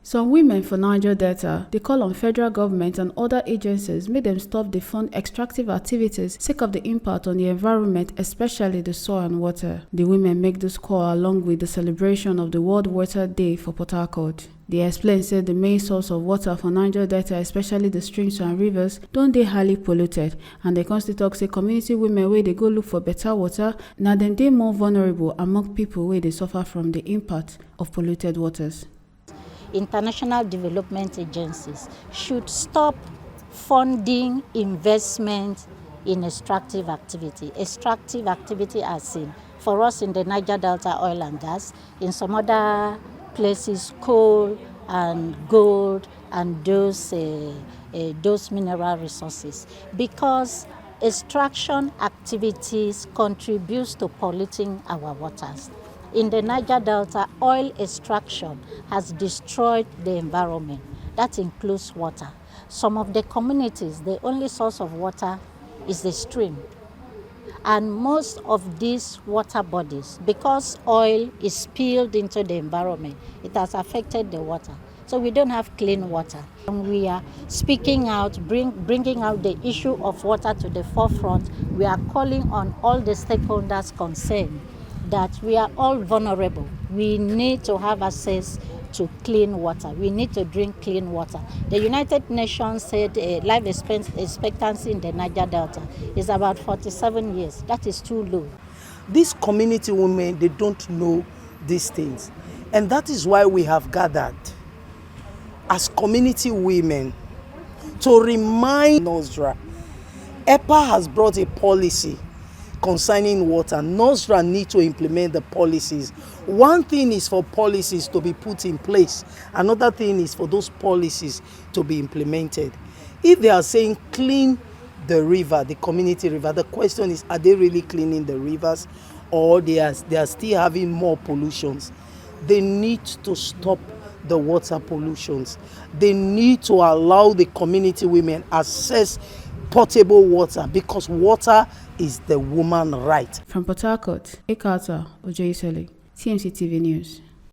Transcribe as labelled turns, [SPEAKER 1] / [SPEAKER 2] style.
[SPEAKER 1] Some women for Niger Delta, they call on federal government and other agencies make them stop the fund extractive activities sake of the impact on the environment, especially the soil and water. The women make this call along with the celebration of the World Water Day for Port Harcourt. They explain say the main source of water for Niger Delta, especially the streams and rivers, don't they highly polluted, and they constitute say community women where they go look for better water, now then they more vulnerable among people where they suffer from the impact of polluted waters.
[SPEAKER 2] International development agencies should stop funding investment in extractive activity. Extractive activity as in, for us in the Niger Delta, oil and gas, in some other places, coal and gold and those mineral resources. Because extraction activities contributes to polluting our waters. In the Niger Delta, oil extraction has destroyed the environment. That includes water. Some of the communities, the only source of water is the stream. And most of these water bodies, because oil is spilled into the environment, it has affected the water. So we don't have clean water. And we are speaking out, bringing out the issue of water to the forefront. We are calling on all the stakeholders concerned that we are all vulnerable. We need to have access to clean water. We need to drink clean water. The United Nations said life expectancy in the Niger Delta is about 47 years. That is too low.
[SPEAKER 3] These community women, they don't know these things. And that is why we have gathered as community women to remind NOSDRA. EPA has brought a policy concerning water. NOSDRA need to implement the policies. One thing is for policies to be put in place. Another thing is for those policies to be implemented. If they are saying clean the river, the community river, the question is, are they really cleaning the rivers, or they are still having more pollutions? They need to stop the water pollutions. They need to allow the community women access potable water, because water is the woman right.
[SPEAKER 1] From Port Harcourt, Ekata Ojeisele, TMC TV News.